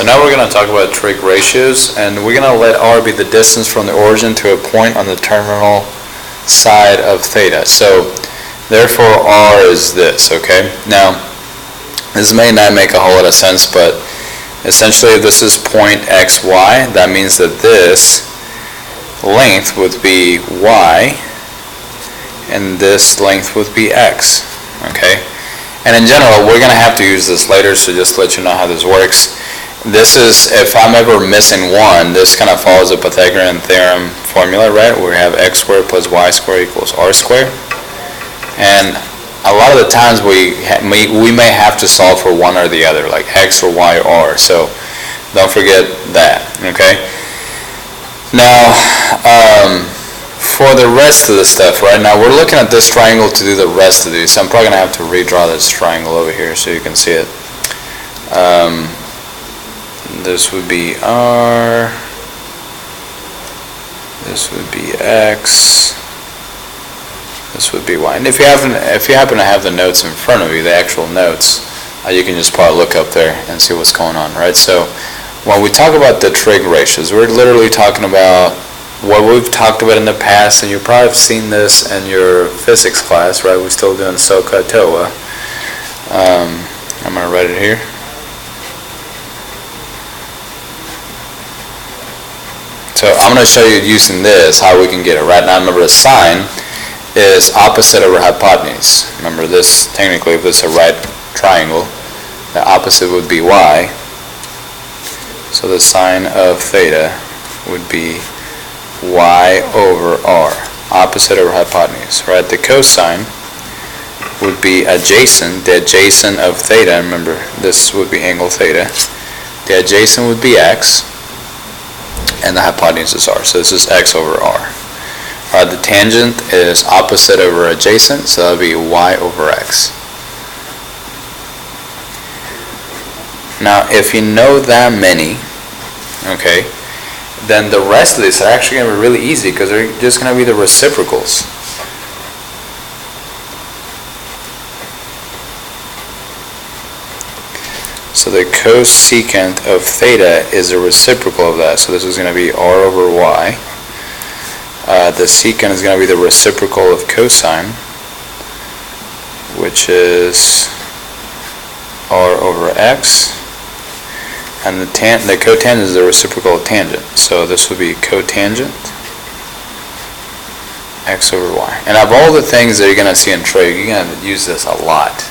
now we're going to talk about trig ratios, and we're going to let r be the distance from the origin to a point on the terminal side of theta. So therefore r is this, okay? Now this may not make a whole lot of sense, but essentially if this is point xy, that means that this length would be y and this length would be x, okay? And in general, we're going to have to use this later, so just to let you know how this works. This is, if I'm ever missing one, this kind of follows the Pythagorean Theorem formula, right? Where we have x squared plus y squared equals r squared. And a lot of the times we may have to solve for one or the other, like x or y or r. So don't forget that, okay? Now, for the rest of the stuff, right now we're looking at this triangle to do the rest of these. So I'm probably going to have to redraw this triangle over here so you can see it. This would be r, this would be x, this would be y. And if you happen to have the notes in front of you, the actual notes, you can just probably look up there and see what's going on, right? So when we talk about the trig ratios, we're literally talking about what we've talked about in the past, and you probably have seen this in your physics class, right? We're still doing SOHCAHTOA. I'm going to write it here. So I'm going to show you using this how we can get it. Right now, remember the sine is opposite over hypotenuse. Remember this, technically, if it's a right triangle, the opposite would be y. So the sine of theta would be y over r, opposite over hypotenuse, right? The cosine would be adjacent, the adjacent of theta. Remember, this would be angle theta. The adjacent would be x, and the hypotenuse is r. So this is x over r. The tangent is opposite over adjacent, so that would be y over x. Now, if you know that many, okay, then the rest of these are actually going to be really easy because they're just going to be the reciprocals. So the cosecant of theta is a reciprocal of that. So this is going to be r over y. The secant is going to be the reciprocal of cosine, which is r over x. And the cotangent is the reciprocal of tangent. So this would be cotangent x over y. And of all the things that you're going to see in trig, you're going to use this a lot.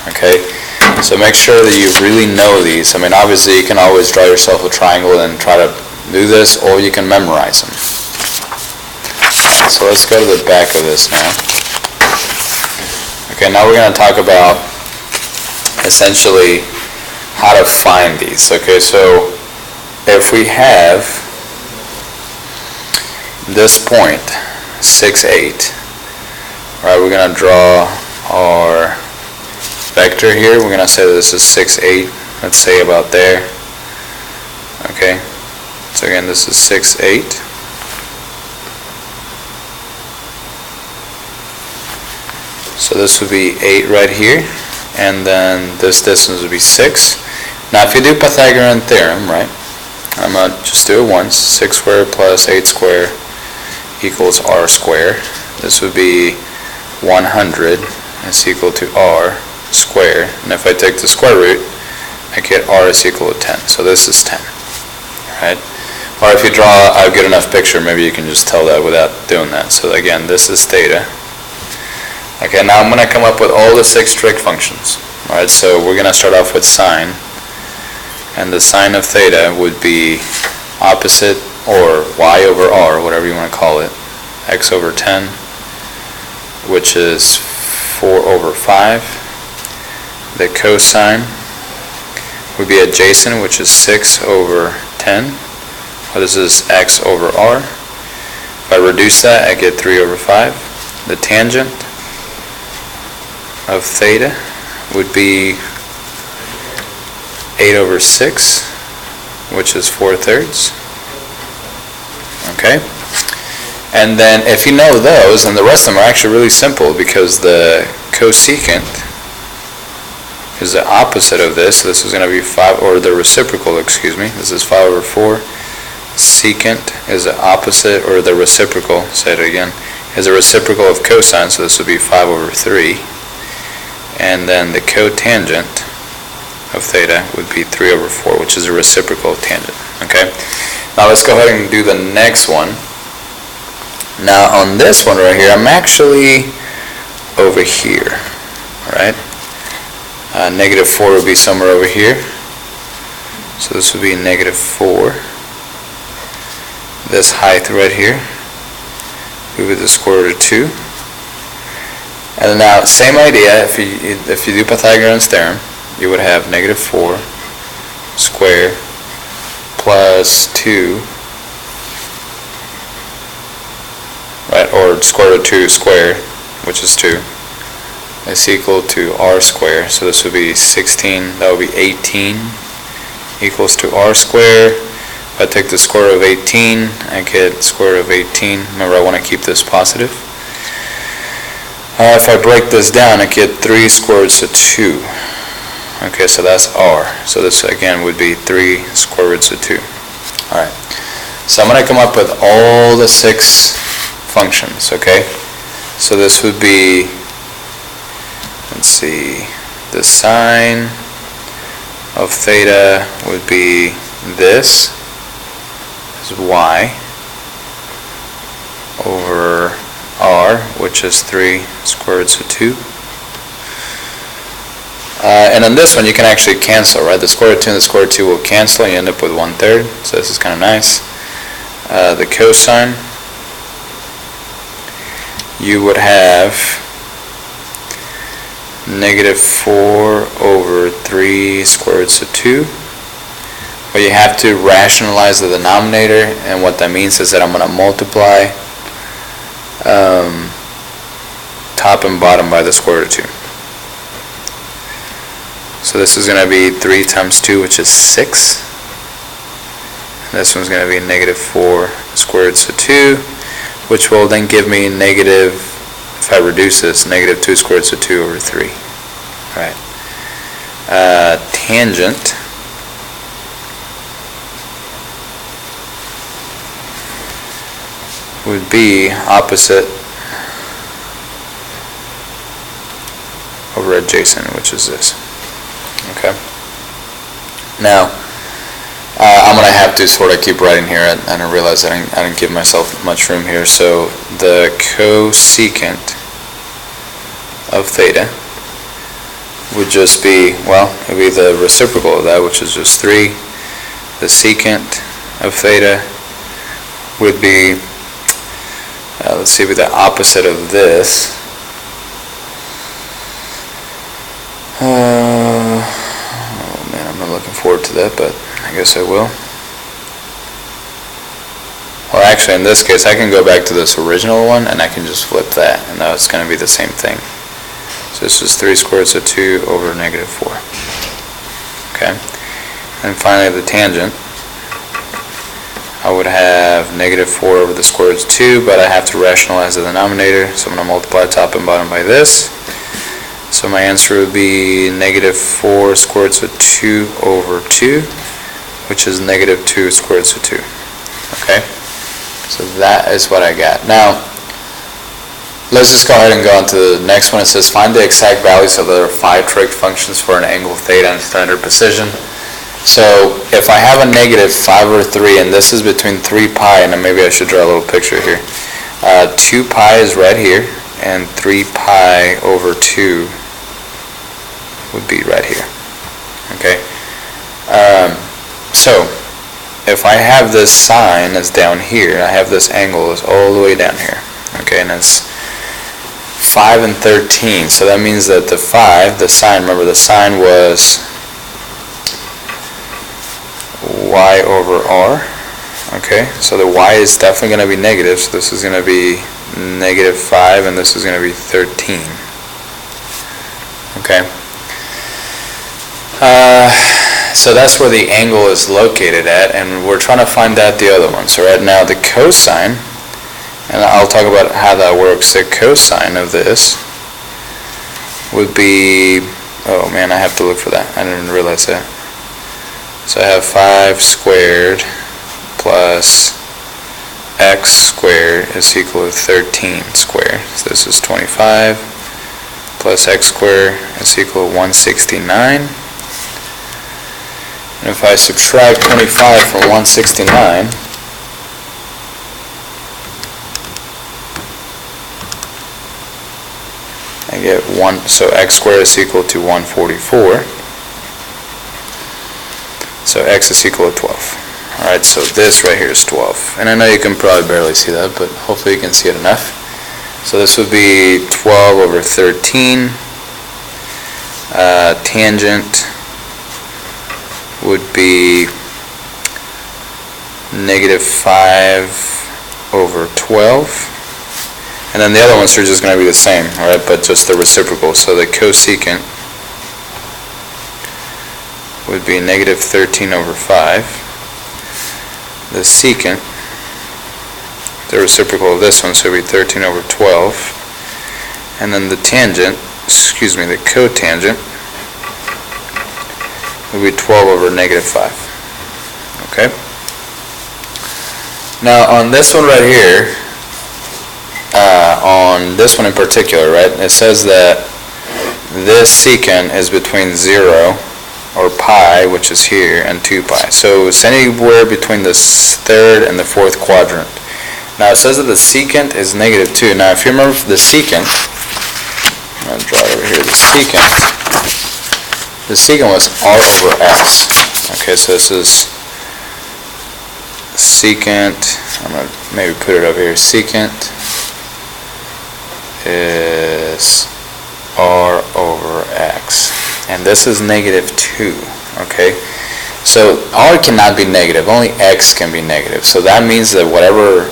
Okay? So make sure that you really know these. I mean, obviously you can always draw yourself a triangle and try to do this, or you can memorize them. So let's go to the back of this now. Okay, now we're going to talk about essentially how to find these. Okay, so if we have this point, 6, 8, right, we're going to draw our vector here. We're going to say this is 6, 8. Let's say about there. Okay, so again, this is 6, 8. So this would be 8 right here, and then this distance would be 6. Now if you do Pythagorean Theorem, right, I'm going to just do it once. 6 squared plus 8 squared equals r squared. This would be 100 is equal to r squared. And if I take the square root, I get r is equal to 10. So this is 10. Right? Or if you draw a good enough picture, maybe you can just tell that without doing that. So again, this is theta. Okay, now I'm going to come up with all the 6 trig functions. Alright, so we're going to start off with sine. And the sine of theta would be opposite, or y over r, whatever you want to call it, x over 10, which is 4 over 5. The cosine would be adjacent, which is 6 over 10. Well, this is x over r. If I reduce that, I get 3 over 5. The tangent of theta would be 8 over 6, which is 4/3. Okay? And then if you know those, and the rest of them are actually really simple, because the cosecant is the opposite of this. So this is going to be 5, or the reciprocal, excuse me. This is 5 over 4. Secant is the opposite, or the reciprocal, say it again, is the reciprocal of cosine, so this would be 5 over 3. And then the cotangent of theta would be 3 over 4, which is a reciprocal of tangent. Okay? Now let's go ahead and do the next one. Now on this one right here, I'm actually over here, right? Negative 4 would be somewhere over here. So this would be negative 4. This height right here, we would the square root of 2. And now, same idea, if you do Pythagorean Theorem, you would have negative 4 square plus 2, right, or square root of 2 squared, which is 2, is equal to r squared. So this would be 16, that would be 18, equals to r squared. If I take the square root of 18, I get square root of 18. Remember, I want to keep this positive. If I break this down, I get 3 square roots of 2. Okay, so that's r. So this, again, would be 3 square roots of 2. Alright, so I'm going to come up with all the 6 functions, okay? So this would be, let's see, the sine of theta would be this, is y, over r, which is 3 square roots of 2. And on this one, you can actually cancel, right? The square root of 2 and the square root of 2 will cancel, and you end up with 1/3. So this is kind of nice. The cosine, you would have negative 4 over 3 square roots of 2. But you have to rationalize the denominator, and what that means is that I'm going to multiply top and bottom by the square root of 2. So this is going to be 3 times 2, which is 6. And this one's going to be negative 4 square roots of 2, which will then give me negative, if I reduce this, negative 2 square roots of 2 over 3. All right. Tangent would be opposite over adjacent, which is this. Okay. Now, I'm going to have to sort of keep writing here, and I realize I didn't give myself much room here. So the cosecant of theta would just be, well, it would be the reciprocal of that, which is just 3. The secant of theta would be, let's see, the opposite of this. Oh man, I'm not looking forward to that, but I guess I will. Well, actually, in this case, I can go back to this original one, and I can just flip that, and now it's going to be the same thing. So this is 3 square roots of 2 over negative 4. Okay. And finally, the tangent. I would have negative 4 over the square root of 2, but I have to rationalize the denominator, so I'm going to multiply top and bottom by this. So my answer would be negative 4 square roots of 2 over 2, which is negative 2 square roots of 2. Okay? So that is what I got. Now, let's just go ahead and go on to the next one. It says, find the exact values of the 5 trig functions for an angle theta and standard precision. So if I have a negative 5 over 3, and this is between 3 pi, and maybe I should draw a little picture here. 2 pi is right here, and 3 pi over 2 would be right here. Okay? So if I have this sine that's down here, I have this angle is all the way down here. Okay, and it's 5 and 13. So that means that the 5, the sine, remember the sine was y over r. Okay, so the y is definitely going to be negative, so this is going to be negative 5, and this is going to be 13. Okay. So that's where the angle is located at, and we're trying to find out the other one. So right now the cosine, and I'll talk about how that works, the cosine of this would be, oh man, I have to look for that. I didn't even realize that. So I have 5 squared plus x squared is equal to 13 squared. So this is 25 plus x squared is equal to 169. And if I subtract 25 from 169, I get 1, so x squared is equal to 144. So x is equal to 12. Alright, so this right here is 12. And I know you can probably barely see that, but hopefully you can see it enough. So this would be 12 over 13. Tangent would be negative 5 over 12. And then the other ones are just going to be the same, alright, but just the reciprocal. So the cosecant would be negative 13 over 5. The secant, the reciprocal of this one, so it would be 13 over 12. And then the tangent, the cotangent, would be 12 over negative 5. Okay? Now on this one right here, on this one in particular, right, it says that this secant is between 0 or pi, which is here, and 2 pi. So it's anywhere between the third and the fourth quadrant. Now it says that the secant is negative 2. Now if you remember the secant, I'm going to draw it over here, the secant was r over x. Okay, so this is secant, I'm going to maybe put it over here, secant is r over x. And this is negative 2, okay? So r cannot be negative, only x can be negative. So that means that whatever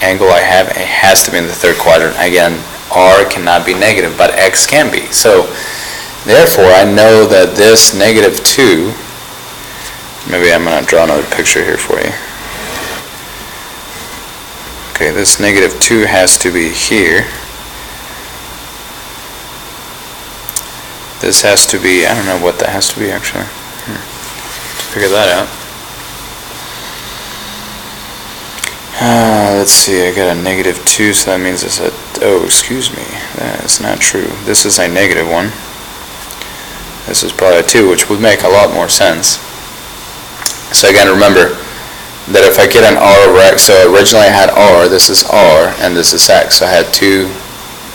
angle I have, it has to be in the third quadrant. Again, r cannot be negative, but x can be. So therefore, I know that this negative 2, maybe I'm going to draw another picture here for you. Okay, this negative 2 has to be here. This has to be, I don't know what that has to be actually. Let's figure that out. Let's see, I got a negative 2, so that means it's a, oh, excuse me, that is not true. This is a negative 1. This is probably a 2, which would make a lot more sense. So again, remember that if I get an r over x, so originally I had r, this is r, and this is x. So I had 2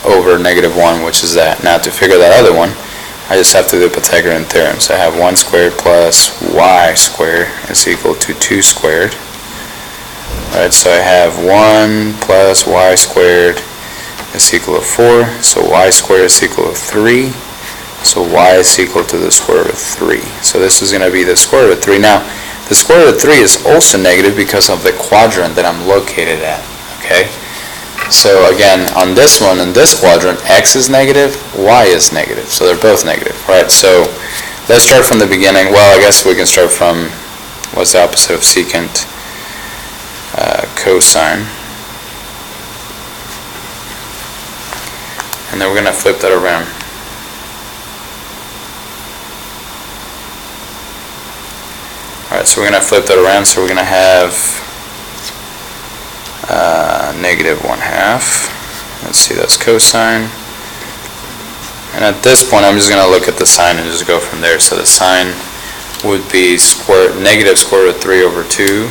over negative 1, which is that. Now to figure that other one, I just have to do the Pythagorean Theorem. So I have 1 squared plus y squared is equal to 2 squared. Alright, so I have 1 plus y squared is equal to 4. So y squared is equal to 3. So y is equal to the square root of 3. So this is going to be the square root of 3. Now, the square root of 3 is also negative because of the quadrant that I'm located at. Okay? So again, on this one, in this quadrant, x is negative, y is negative. So they're both negative, right? So let's start from the beginning. Well, I guess we can start from, what's the opposite of secant? Cosine. And then we're going to flip that around. Alright, so we're going to flip that around. So we're going to have negative 1/2. Let's see, that's cosine. And at this point, I'm just going to look at the sine and just go from there. So the sine would be negative square root of 3 over 2.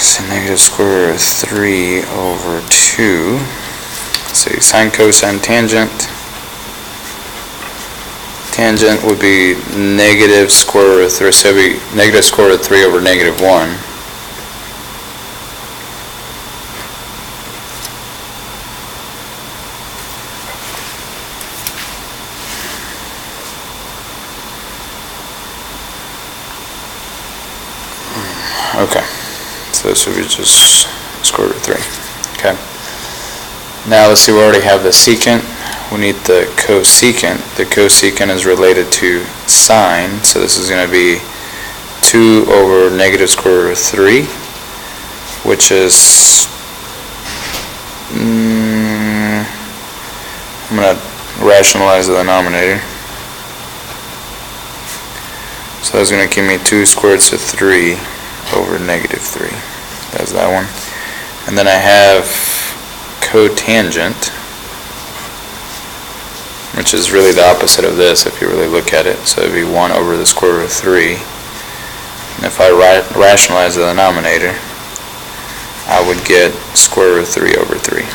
So negative square root of 3 over 2. Let's see, sine, cosine, tangent. Tangent would be negative square root of 3, so it would be negative square root of 3 over negative 1. Okay, so this would be just square root of 3. Okay. Now let's see, we already have the secant. We need the cosecant. The cosecant is related to sine, so this is going to be 2 over negative square root of 3, which is I'm going to rationalize the denominator. So that's going to give me 2 squared roots of 3 over negative 3. That's that one. And then I have cotangent, which is really the opposite of this if you really look at it. So it would be 1 over the square root of 3. And if I rationalize the denominator, I would get square root of 3 over 3.